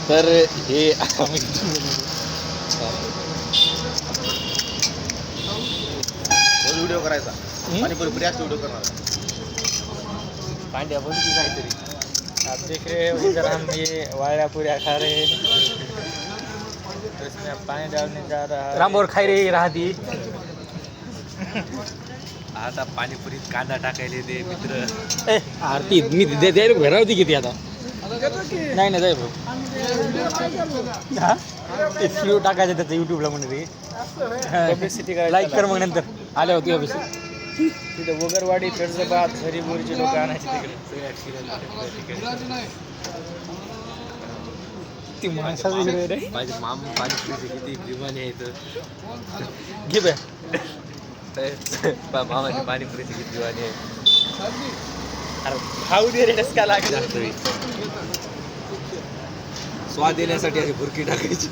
तर हे आम्ही व्हिडिओ करायचा पाणीपुरी पुरी असं व्हिडिओ करणार पांड्या बोल की काहीतरी. आप देख रहे हैं उधर हम ये वाया पूरा खा रहे हैं, तो इसमें अब पानी डालने जा रहा है. रामभर खाई रे राहती. आता पाणीपुरीत कांदा टाकायला ते मित्र ए आरती मी द्यायला घरा होती किती आता. नाही नाही जाय भाऊ. हा ते व्हिडिओ टाकायचं त्याचं यूट्यूबला म्हणून रे. पब्लिसिटी करायला लाईक कर मग नंतर आल्या होती ऑफिस. तिथं वगरवाडी कर्जबाद हरिपुरीचे लोक आणायचे तिकडे. ती माणसाचं हिरो रे. माझे माम पाणीपुरीचे किती विमाने आहेत घे बे. मामाचे पाणीपुरीचे किती विमाने आहेत अरे खाऊ दे रे डसका लागला. स्वाद देण्यासाठी अशी भुरकी टाकायची